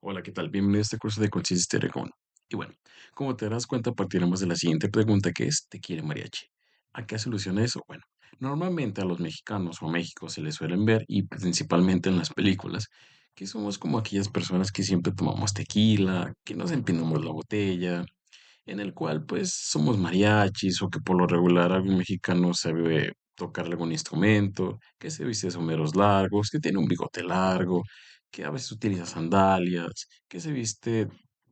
Hola, ¿qué tal? Bienvenido a este curso de Conciencia Histérica 1. Y bueno, como te darás cuenta, partiremos de la siguiente pregunta que es, ¿te quiere mariachi? ¿A qué soluciona eso? Bueno, normalmente a los mexicanos o a México se les suelen ver, y principalmente en las películas, que somos como aquellas personas que siempre tomamos tequila, que nos empinamos la botella, en el cual pues somos mariachis o que por lo regular algún mexicano sabe tocar algún instrumento, que se viste de sombreros largos, que tiene un bigote largo, que a veces utiliza sandalias, que se viste,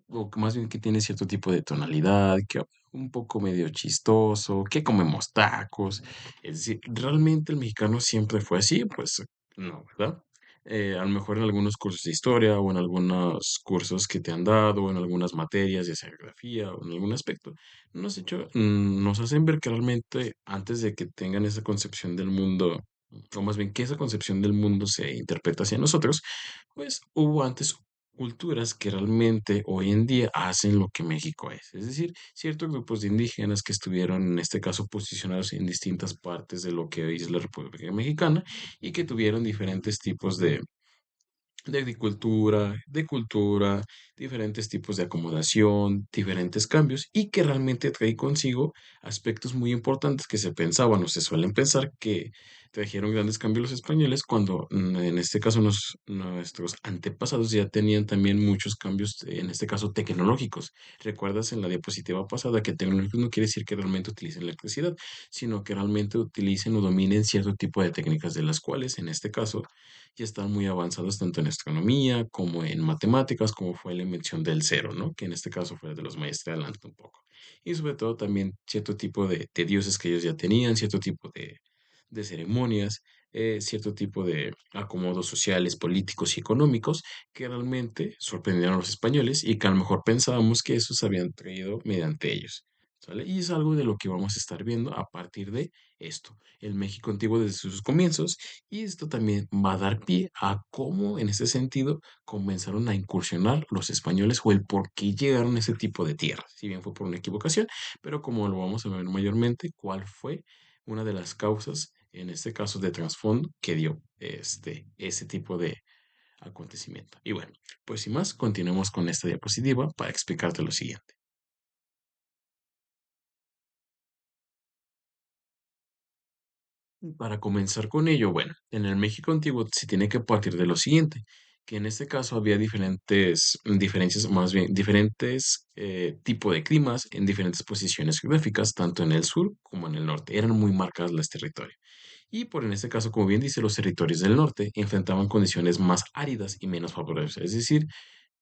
o que más bien que tiene cierto tipo de tonalidad, que habla un poco medio chistoso, que comemos tacos. Es decir, realmente el mexicano siempre fue así, pues no, ¿verdad? A lo mejor en algunos cursos de historia o en algunos cursos que te han dado, o en algunas materias, ya sea geografía o en algún aspecto, nos hacen ver que realmente antes de que tengan esa concepción del mundo, o más bien que esa concepción del mundo se interpreta hacia nosotros, pues hubo antes culturas que realmente hoy en día hacen lo que México es decir, ciertos grupos de indígenas que estuvieron en este caso posicionados en distintas partes de lo que hoy es la República Mexicana y que tuvieron diferentes tipos de agricultura, de cultura, diferentes tipos de acomodación, diferentes cambios y que realmente trae consigo aspectos muy importantes que se pensaban o se suelen pensar que trajeron grandes cambios los españoles cuando en este caso nuestros antepasados ya tenían también muchos cambios, en este caso tecnológicos. ¿Recuerdas en la diapositiva pasada que tecnológicos no quiere decir que realmente utilicen electricidad, sino que realmente utilicen o dominen cierto tipo de técnicas de las cuales en este caso ya están muy avanzados tanto en astronomía como en matemáticas, como fue la invención del cero, ¿no? Que en este caso fue de los mayas de adelante un poco. Y sobre todo también cierto tipo de dioses que ellos ya tenían, cierto tipo de ceremonias, cierto tipo de acomodos sociales, políticos y económicos que realmente sorprendieron a los españoles y que a lo mejor pensábamos que esos habían traído mediante ellos. ¿Sale? Y es algo de lo que vamos a estar viendo a partir de esto, el México antiguo desde sus comienzos, y esto también va a dar pie a cómo, en ese sentido, comenzaron a incursionar los españoles o el por qué llegaron a ese tipo de tierras. Si bien fue por una equivocación, pero como lo vamos a ver mayormente, cuál fue una de las causas, en este caso de trasfondo, que dio ese tipo de acontecimiento. Y bueno, pues sin más, continuemos con esta diapositiva para explicarte lo siguiente. Para comenzar con ello, bueno, en el México antiguo se tiene que partir de lo siguiente, que en este caso había diferencias, más bien diferentes tipos de climas en diferentes posiciones geográficas, tanto en el sur como en el norte. Eran muy marcadas las territorios. Y por en este caso, como bien dice, los territorios del norte enfrentaban condiciones más áridas y menos favorables, es decir,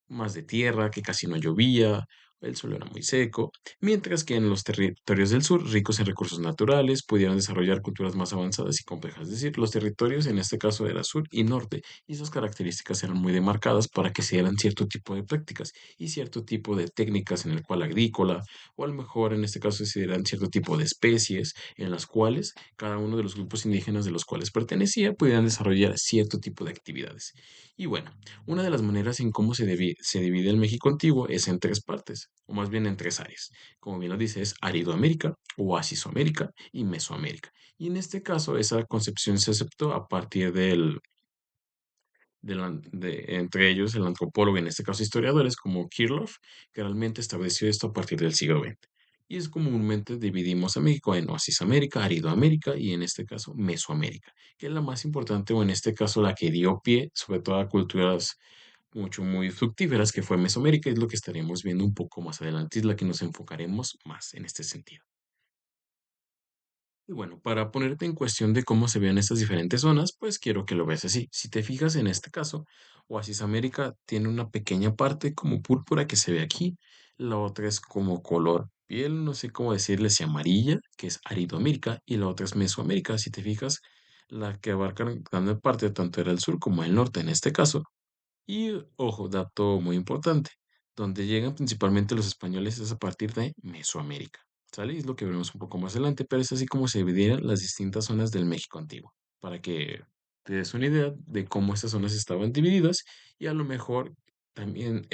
más de tierra, que casi no llovía, el suelo era muy seco, mientras que en los territorios del sur, ricos en recursos naturales, pudieron desarrollar culturas más avanzadas y complejas. Es decir, los territorios en este caso era sur y norte, y esas características eran muy demarcadas para que se dieran cierto tipo de prácticas y cierto tipo de técnicas en el cual agrícola, o a lo mejor en este caso se dieran cierto tipo de especies en las cuales cada uno de los grupos indígenas de los cuales pertenecía pudieran desarrollar cierto tipo de actividades. Y bueno, una de las maneras en cómo se divide el México antiguo es en tres partes, o más bien en tres áreas. Como bien lo dice, es Aridoamérica, Oasisoamérica y Mesoamérica. Y en este caso, esa concepción se aceptó a partir entre ellos, el antropólogo, en este caso historiadores, como Kirchhoff, que realmente estableció esto a partir del siglo XX. Y es comúnmente dividimos a México en Oasisamérica, Aridoamérica y en este caso Mesoamérica, que es la más importante o en este caso la que dio pie sobre todo a culturas muy fructíferas, que fue Mesoamérica, es lo que estaremos viendo un poco más adelante, es la que nos enfocaremos más en este sentido. Y bueno, para ponerte en cuestión de cómo se ven estas diferentes zonas, pues quiero que lo veas así. Si te fijas en este caso, Oasis América tiene una pequeña parte como púrpura que se ve aquí, la otra es como color piel, no sé cómo decirle, si amarilla, que es Aridoamérica, y la otra es Mesoamérica. Si te fijas, la que abarca gran parte tanto era el sur como el norte en este caso. Y ojo, dato muy importante, donde llegan principalmente los españoles es a partir de Mesoamérica, ¿sale? Es lo que veremos un poco más adelante, pero es así como se dividieron las distintas zonas del México antiguo, para que te des una idea de cómo estas zonas estaban divididas y a lo mejor también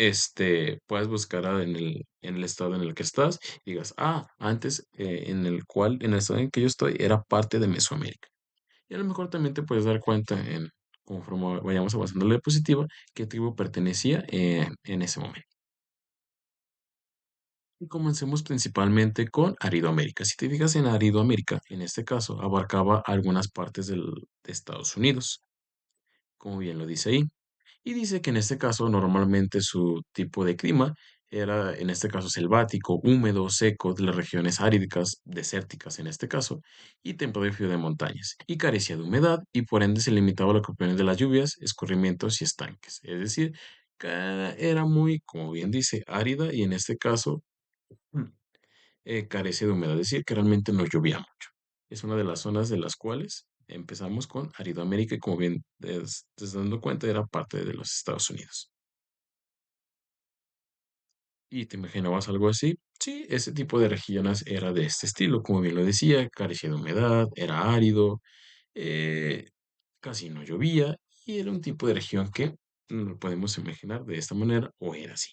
puedas buscar en el estado en el que estás y digas, antes en el estado en que yo estoy era parte de Mesoamérica. Y a lo mejor también te puedes dar cuenta conforme vayamos avanzando en la diapositiva, qué tribu pertenecía en ese momento. Y comencemos principalmente con Aridoamérica. Si te fijas en Aridoamérica, en este caso abarcaba algunas partes de Estados Unidos, como bien lo dice ahí. Y dice que en este caso normalmente su tipo de clima era en este caso selvático, húmedo, seco, de las regiones áridas, desérticas en este caso, y templado y frío de montañas, y carecía de humedad y por ende se limitaba a lo que proviene de las lluvias, escurrimientos y estanques. Es decir, que era muy, como bien dice, árida y en este caso carece de humedad, es decir, que realmente no llovía mucho. Es una de las zonas de las cuales empezamos con Aridoamérica y como bien te estás dando cuenta era parte de los Estados Unidos. ¿Y te imaginabas algo así? Sí, ese tipo de regiones era de este estilo, como bien lo decía, carecía de humedad, era árido, eh, casi no llovía y era un tipo de región que lo podemos imaginar de esta manera o era así.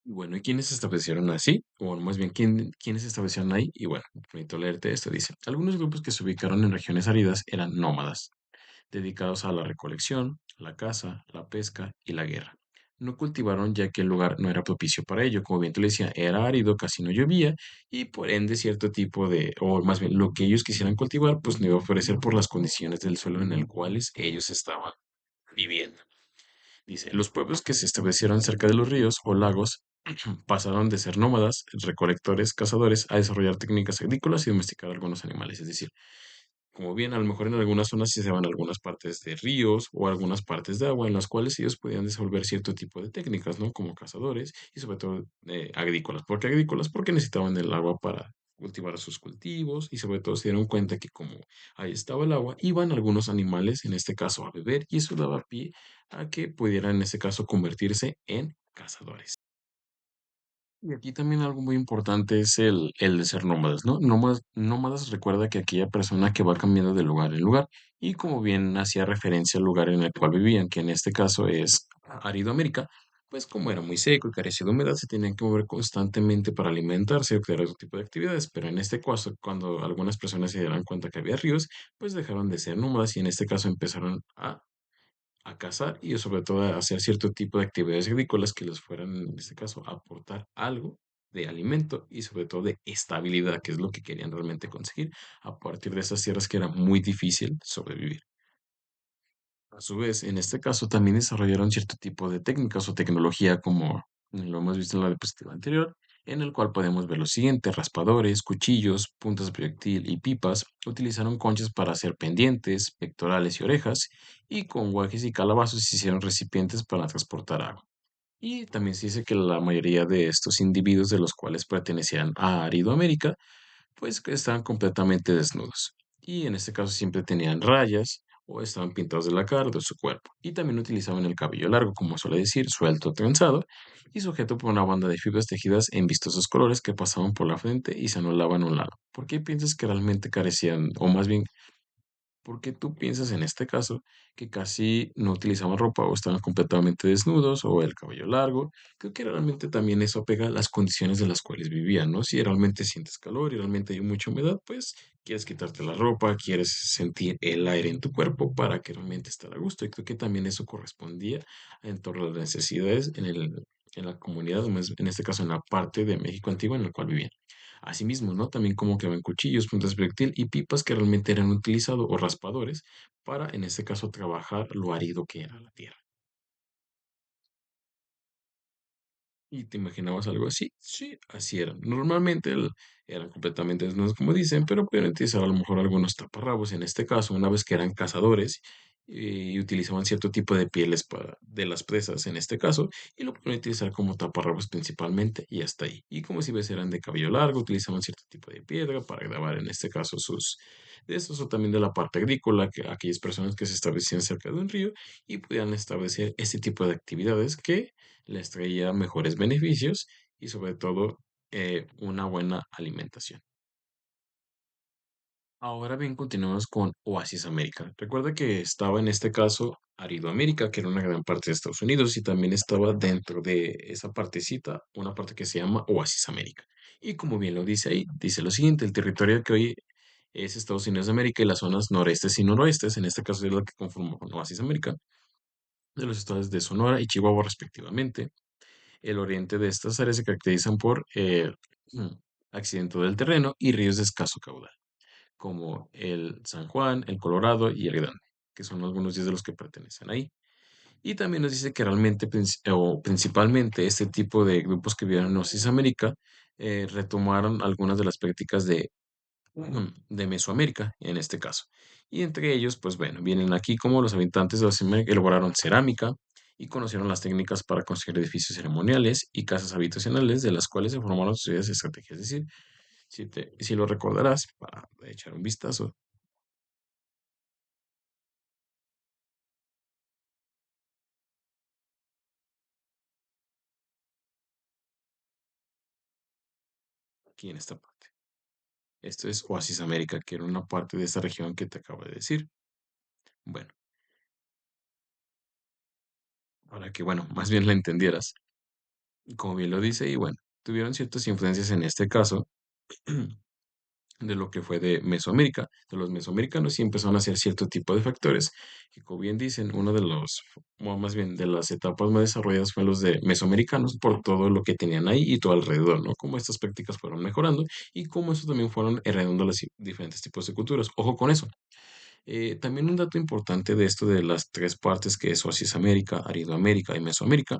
Y bueno, ¿y quiénes se establecieron así? O más bien, ¿quiénes se establecieron ahí? Y bueno, permito leerte esto. Dice, algunos grupos que se ubicaron en regiones áridas eran nómadas, dedicados a la recolección, la caza, la pesca y la guerra. No cultivaron ya que el lugar no era propicio para ello. Como bien te lo decía, era árido, casi no llovía y por ende cierto tipo de, o más bien lo que ellos quisieran cultivar, pues no iba a ofrecer por las condiciones del suelo en el cuales ellos estaban viviendo. Dice, los pueblos que se establecieron cerca de los ríos o lagos pasaron de ser nómadas, recolectores, cazadores, a desarrollar técnicas agrícolas y domesticar algunos animales. Es decir, como bien, a lo mejor en algunas zonas sí se van algunas partes de ríos o algunas partes de agua en las cuales ellos podían desenvolver cierto tipo de técnicas, ¿no? Como cazadores y sobre todo agrícolas. ¿Por qué agrícolas? Porque necesitaban el agua para cultivar sus cultivos y sobre todo se dieron cuenta que como ahí estaba el agua, iban algunos animales, en este caso a beber, y eso daba pie a que pudieran en este caso convertirse en cazadores. Y aquí también algo muy importante es el de ser nómadas, ¿no? Nómadas recuerda que aquella persona que va cambiando de lugar en lugar y como bien hacía referencia al lugar en el cual vivían, que en este caso es Aridoamérica, pues como era muy seco y carecía de humedad, se tenían que mover constantemente para alimentarse o crear otro tipo de actividades, pero en este caso, cuando algunas personas se dieron cuenta que había ríos, pues dejaron de ser nómadas y en este caso empezaron a cazar y sobre todo a hacer cierto tipo de actividades agrícolas que les fueran, en este caso, a aportar algo de alimento y sobre todo de estabilidad, que es lo que querían realmente conseguir a partir de esas tierras que era muy difícil sobrevivir. A su vez, en este caso también desarrollaron cierto tipo de técnicas o tecnología como lo hemos visto en la diapositiva anterior, en el cual podemos ver lo siguiente, raspadores, cuchillos, puntas de proyectil y pipas, utilizaron conchas para hacer pendientes, pectorales y orejas, y con guajes y calabazos hicieron recipientes para transportar agua. Y también se dice que la mayoría de estos individuos de los cuales pertenecían a Aridoamérica pues que estaban completamente desnudos. Y en este caso siempre tenían rayas o estaban pintados de la cara o de su cuerpo. Y también utilizaban el cabello largo, como suele decir, suelto, trenzado y sujeto por una banda de fibras tejidas en vistosos colores que pasaban por la frente y se anulaban a un lado. ¿Por qué piensas que realmente carecían, o más bien porque tú piensas en este caso que casi no utilizaban ropa o estaban completamente desnudos o el cabello largo? Creo que realmente también eso apega a las condiciones de las cuales vivían, ¿no? Si realmente sientes calor y realmente hay mucha humedad, pues quieres quitarte la ropa, quieres sentir el aire en tu cuerpo para que realmente estar a gusto. Y creo que también eso correspondía en torno a las necesidades en la comunidad, o más en este caso en la parte de México antigua en la cual vivían. Asimismo, ¿no? También como clavan cuchillos, puntas de proyectil y pipas que realmente eran utilizados o raspadores para, en este caso, trabajar lo árido que era la tierra. ¿Y te imaginabas algo así? Sí, así eran. Normalmente eran completamente desnudos, como dicen, pero pueden utilizar a lo mejor algunos taparrabos. En este caso, una vez que eran cazadores y utilizaban cierto tipo de pieles de las presas, en este caso, y lo pueden utilizar como taparrabos principalmente, y hasta ahí. Y como si ves, eran de cabello largo, utilizaban cierto tipo de piedra para grabar, en este caso, sus de estos o también de la parte agrícola, que aquellas personas que se establecían cerca de un río y podían establecer este tipo de actividades que les traía mejores beneficios y sobre todo una buena alimentación. Ahora bien, continuamos con Oasis América. Recuerda que estaba en este caso Aridoamérica, que era una gran parte de Estados Unidos, y también estaba dentro de esa partecita una parte que se llama Oasis América. Y como bien lo dice ahí, dice lo siguiente, el territorio que hoy es Estados Unidos de América y las zonas norestes y noroestes, en este caso es la que conforman Oasis América, de los estados de Sonora y Chihuahua respectivamente. El oriente de estas áreas se caracterizan por accidente del terreno y ríos de escaso caudal, como el San Juan, el Colorado y el Grande, que son algunos días de los que pertenecen ahí. Y también nos dice que realmente o principalmente este tipo de grupos que vivieron en Oasis América retomaron algunas de las prácticas de Mesoamérica, en este caso. Y entre ellos, pues bueno, vienen aquí como los habitantes de Mesoamérica elaboraron cerámica y conocieron las técnicas para construir edificios ceremoniales y casas habitacionales, de las cuales se formaron sus estrategias. Es decir, si lo recordarás, para echar un vistazo, aquí en esta parte. Esto es Oasis América, que era una parte de esta región que te acabo de decir. Bueno, para que, bueno, más bien la entendieras, como bien lo dice, y bueno, tuvieron ciertas influencias en este caso de lo que fue de Mesoamérica, de los mesoamericanos, y empezaron a hacer cierto tipo de factores. Y como bien dicen, uno de los, o más bien de las etapas más desarrolladas fue los de mesoamericanos por todo lo que tenían ahí y todo alrededor, ¿no? Cómo estas prácticas fueron mejorando y cómo eso también fueron heredando los diferentes tipos de culturas. Ojo con eso. También un dato importante de esto de las tres partes que es Oasis América, Aridoamérica y Mesoamérica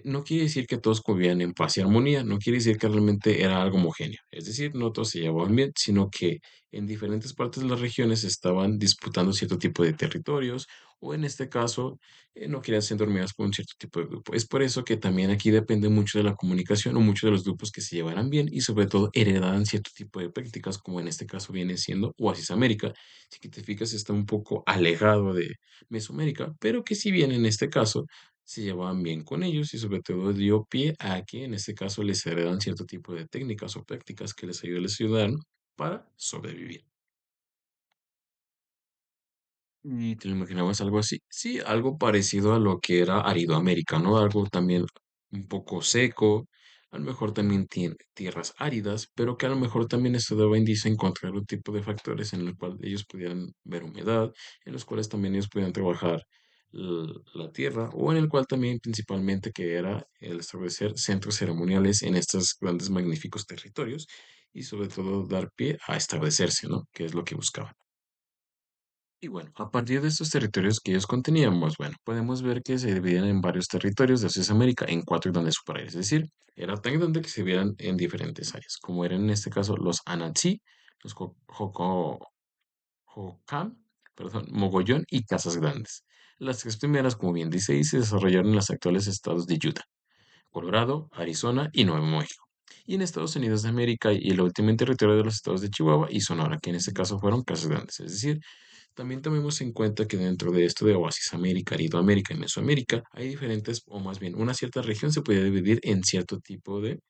no quiere decir que todos convivían en paz y armonía, no quiere decir que realmente era algo homogéneo. Es decir, no todos se llevaban bien, sino que en diferentes partes de las regiones estaban disputando cierto tipo de territorios, o en este caso, no querían ser dormidas por un cierto tipo de grupo. Es por eso que también aquí depende mucho de la comunicación o mucho de los grupos que se llevaran bien y sobre todo heredaban cierto tipo de prácticas, como en este caso viene siendo Oasis América. Si que te fijas, está un poco alejado de Mesoamérica, pero que si bien en este caso se llevaban bien con ellos y sobre todo dio pie a que en este caso les heredan cierto tipo de técnicas o prácticas que les ayudaron para sobrevivir. ¿Y te lo imaginabas algo así? Sí, algo parecido a lo que era Aridoamérica, ¿no? Algo también un poco seco, a lo mejor también tiene tierras áridas, pero que a lo mejor también esto daba indicio a encontrar un tipo de factores en el cual ellos pudieran ver humedad, en los cuales también ellos pudieran trabajar la tierra, o en el cual también principalmente que era el establecer centros ceremoniales en estos grandes magníficos territorios y sobre todo dar pie a establecerse, ¿no? Que es lo que buscaban. Y bueno, a partir de estos territorios que ellos contenían, pues bueno, podemos ver que se dividían en varios territorios de América en cuatro grandes subáreas, es decir, era tan grande que se dividían en diferentes áreas, como eran en este caso los Anatsi, los Jocam, perdón, Mogollón y Casas Grandes. Las tres primeras, como bien dice, y se desarrollaron en los actuales estados de Utah, Colorado, Arizona y Nuevo México. Y en Estados Unidos de América y el último en territorio de los estados de Chihuahua y Sonora, que en este caso fueron Casas Grandes, es decir, también tomemos en cuenta que dentro de esto de Oasis América, Aridoamérica y Mesoamérica hay diferentes, o más bien una cierta región se puede dividir en cierto tipo de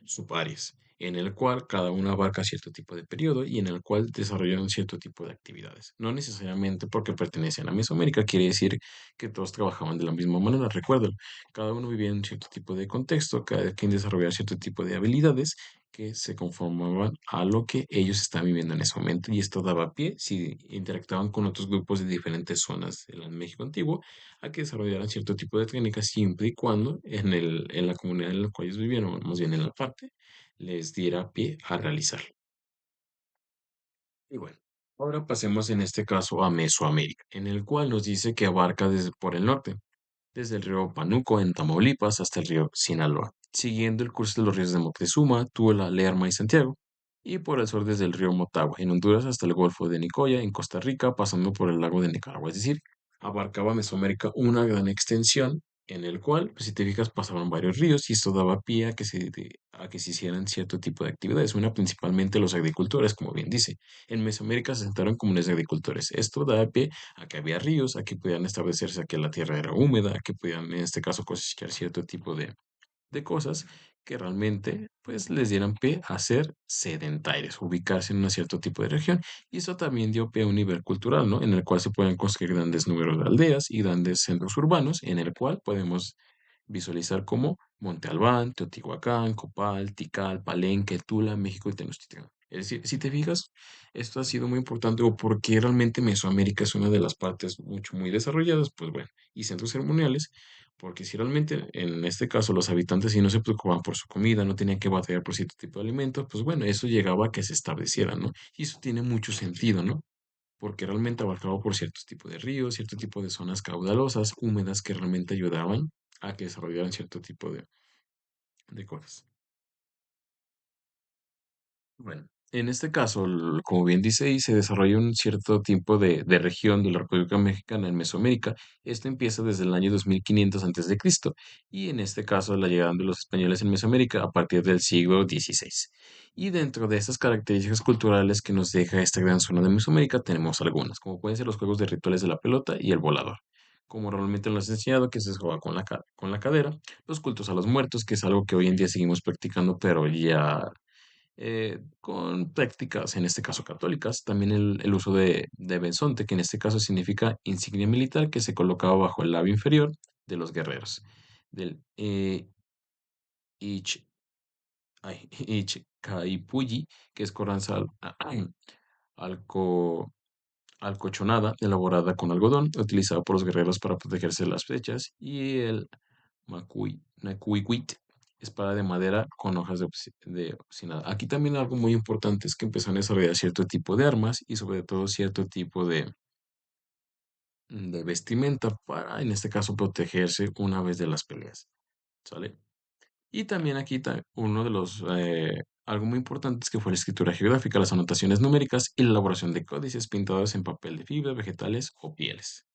subáreas, en el cual cada una abarca cierto tipo de periodo y en el cual desarrollan cierto tipo de actividades. No necesariamente porque pertenecen a Mesoamérica quiere decir que todos trabajaban de la misma manera. Recuerden, cada uno vivía en cierto tipo de contexto, cada quien desarrollaba cierto tipo de habilidades que se conformaban a lo que ellos estaban viviendo en ese momento y esto daba pie, si interactuaban con otros grupos de diferentes zonas del México antiguo, a que desarrollaran cierto tipo de técnicas siempre y cuando en la comunidad en la cual ellos vivían, o más bien en la parte, les diera pie a realizarlo. Y bueno, ahora pasemos en este caso a Mesoamérica, en el cual nos dice que abarca desde por el norte, desde el río Panuco en Tamaulipas hasta el río Sinaloa, siguiendo el curso de los ríos de Moctezuma, Tula, Lerma y Santiago, y por el sur desde el río Motagua en Honduras hasta el Golfo de Nicoya en Costa Rica, pasando por el lago de Nicaragua. Es decir, abarcaba Mesoamérica una gran extensión en el cual, pues, si te fijas, pasaban varios ríos y esto daba pie a que se hicieran cierto tipo de actividades. Una principalmente los agricultores, como bien dice. En Mesoamérica se asentaron comunes de agricultores. Esto daba pie a que había ríos, a que podían establecerse, a que la tierra era húmeda, a que podían, en este caso, cosechar cierto tipo de cosas que realmente pues les dieran pie a ser sedentarios, ubicarse en un cierto tipo de región. Y eso también dio pie a un nivel cultural, ¿no? En el cual se pueden construir grandes números de aldeas y grandes centros urbanos, en el cual podemos visualizar como Monte Albán, Teotihuacán, Copal, Tikal, Palenque, Tula, México y Tenochtitlán. Es decir, si te fijas, esto ha sido muy importante o porque realmente Mesoamérica es una de las partes muy desarrolladas, pues bueno, y centros ceremoniales, porque si realmente en este caso los habitantes si no se preocupaban por su comida, no tenían que batallar por cierto tipo de alimentos, pues bueno, eso llegaba a que se establecieran, ¿no? Y eso tiene mucho sentido, ¿no? Porque realmente abarcaba por ciertos tipos de ríos, cierto tipo de zonas caudalosas, húmedas que realmente ayudaban a que desarrollaran cierto tipo de cosas. Bueno, en este caso, como bien dice ahí, se desarrolla un cierto tipo de región de la República Mexicana en Mesoamérica. Esto empieza desde el año 2500 antes de Cristo y en este caso la llegada de los españoles en Mesoamérica a partir del siglo XVI. Y dentro de estas características culturales que nos deja esta gran zona de Mesoamérica tenemos algunas, como pueden ser los juegos de rituales de la pelota y el volador. Como realmente nos has enseñado, que se juega con con la cadera, los cultos a los muertos, que es algo que hoy en día seguimos practicando, pero ya con prácticas, en este caso católicas, también el uso de bensonte, que en este caso significa insignia militar que se colocaba bajo el labio inferior de los guerreros, del ich, Ichcaipulli, que es coraza alco, alcochonada, elaborada con algodón, utilizada por los guerreros para protegerse de las flechas, y el Nacuicuit, espada de madera con hojas de obsidiana. Aquí también algo muy importante es que empezaron a desarrollar cierto tipo de armas y sobre todo cierto tipo de vestimenta para, en este caso, protegerse una vez de las peleas, ¿sale? Y también aquí uno de los, algo muy importante es que fue la escritura geográfica, las anotaciones numéricas y la elaboración de códices pintados en papel de fibra, vegetales o pieles.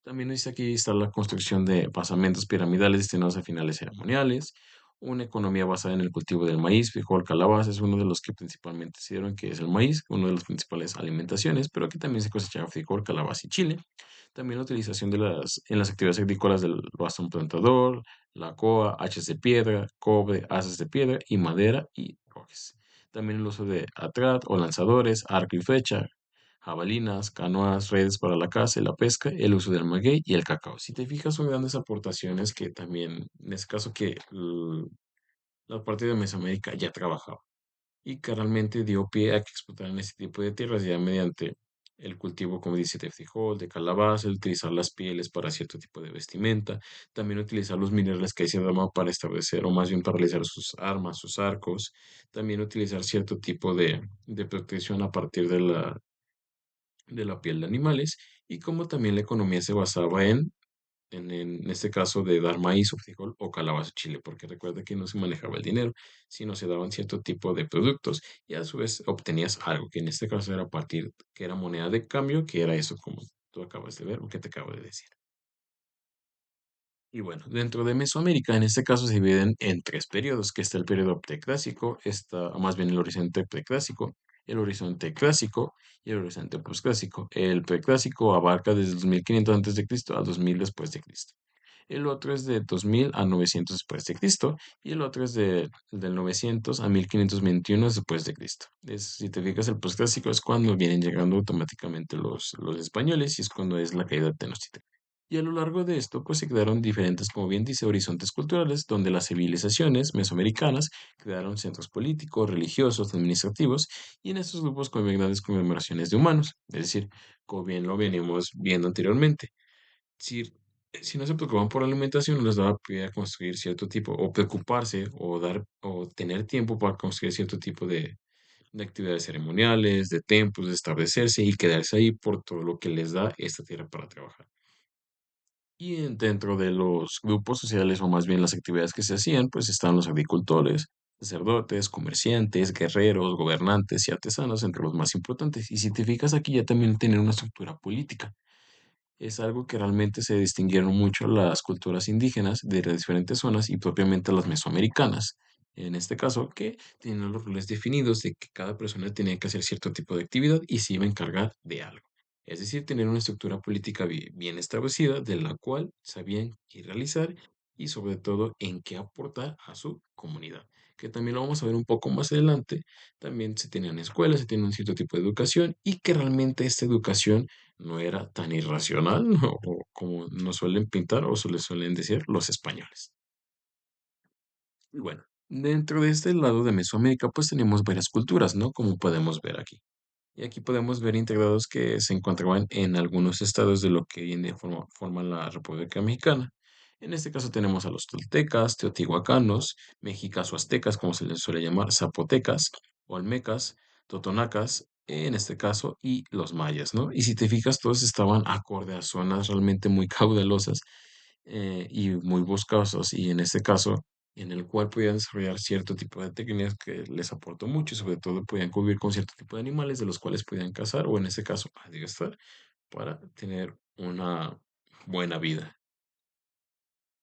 También dice aquí está la construcción de basamentos piramidales destinados a finales ceremoniales, una economía basada en el cultivo del maíz, frijol, calabaza, es uno de los que principalmente se dieron, que es el maíz, uno de las principales alimentaciones, pero aquí también se cosechaba frijol, calabaza y chile. También la utilización en las actividades agrícolas del bastón plantador, la coa, hachas de piedra, cobre, asas de piedra y madera y roques. También el uso de atrat o lanzadores, arco y flecha, jabalinas, canoas, redes para la caza y la pesca, el uso del maguey y el cacao. Si te fijas, son grandes aportaciones que también, en este caso, que la parte de Mesoamérica ya trabajaba y que realmente dio pie a que explotaran este tipo de tierras ya mediante el cultivo, como dice, de frijol, de calabaza, el utilizar las pieles para cierto tipo de vestimenta, también utilizar los minerales que hay en Roma para establecer o más bien para realizar sus armas, sus arcos, también utilizar cierto tipo de protección a partir de la piel de animales y como también la economía se basaba en este caso de dar maíz o frijol o calabaza o chile, porque recuerda que no se manejaba el dinero, sino se daban cierto tipo de productos y a su vez obtenías algo, que en este caso era a partir, que era moneda de cambio, que era eso como tú acabas de ver o que te acabo de decir. Y bueno, dentro de Mesoamérica, en este caso se dividen en tres periodos, que está el periodo preclásico, está más bien el horizonte preclásico, el horizonte clásico y el horizonte posclásico. El preclásico abarca desde 2500 antes de Cristo a 2000 después de Cristo. El otro es de 2000 a 900 después de Cristo y el otro es del 900 a 1521 después de Cristo. Si te fijas, el posclásico es cuando vienen llegando automáticamente los españoles y es cuando es la caída de Tenochtitlan. Y a lo largo de esto, pues se crearon diferentes, como bien dice, horizontes culturales, donde las civilizaciones mesoamericanas crearon centros políticos, religiosos, administrativos, y en estos grupos conviven grandes conmemoraciones de humanos, es decir, como bien lo venimos viendo anteriormente. Si, si no se preocupaban por la alimentación, no les daba pie a construir cierto tipo, o preocuparse, o dar, o tener tiempo para construir cierto tipo de actividades ceremoniales, de templos, de establecerse y quedarse ahí por todo lo que les da esta tierra para trabajar. Y dentro de los grupos sociales, o más bien las actividades que se hacían, pues estaban los agricultores, sacerdotes, comerciantes, guerreros, gobernantes y artesanos, entre los más importantes. Y si te fijas aquí, ya también tienen una estructura política. Es algo que realmente se distinguieron mucho las culturas indígenas de las diferentes zonas y propiamente las mesoamericanas. En este caso, que tienen los roles definidos de que cada persona tenía que hacer cierto tipo de actividad y se iba a encargar de algo. Es decir, tener una estructura política bien establecida de la cual sabían qué realizar y sobre todo en qué aportar a su comunidad, que también lo vamos a ver un poco más adelante. También se tenían escuelas, se tenía un cierto tipo de educación y que realmente esta educación no era tan irracional, ¿no? O como nos suelen pintar o se les suelen decir los españoles. Y bueno, Dentro de este lado de Mesoamérica, pues tenemos varias culturas, ¿no? Como podemos ver aquí. Y aquí podemos ver integrados que se encontraban en algunos estados de lo que hoy en día forman la República Mexicana. En este caso tenemos a los toltecas, teotihuacanos, mexicas o aztecas, como se les suele llamar, zapotecas, olmecas, totonacas, en este caso, y los mayas, ¿no? Y si te fijas, todos estaban acorde a zonas realmente muy caudalosas y muy boscosos, y en este caso, en el cual podían desarrollar cierto tipo de técnicas que les aportó mucho, y sobre todo podían convivir con cierto tipo de animales de los cuales podían cazar, o en este caso, adiestrar, para tener una buena vida.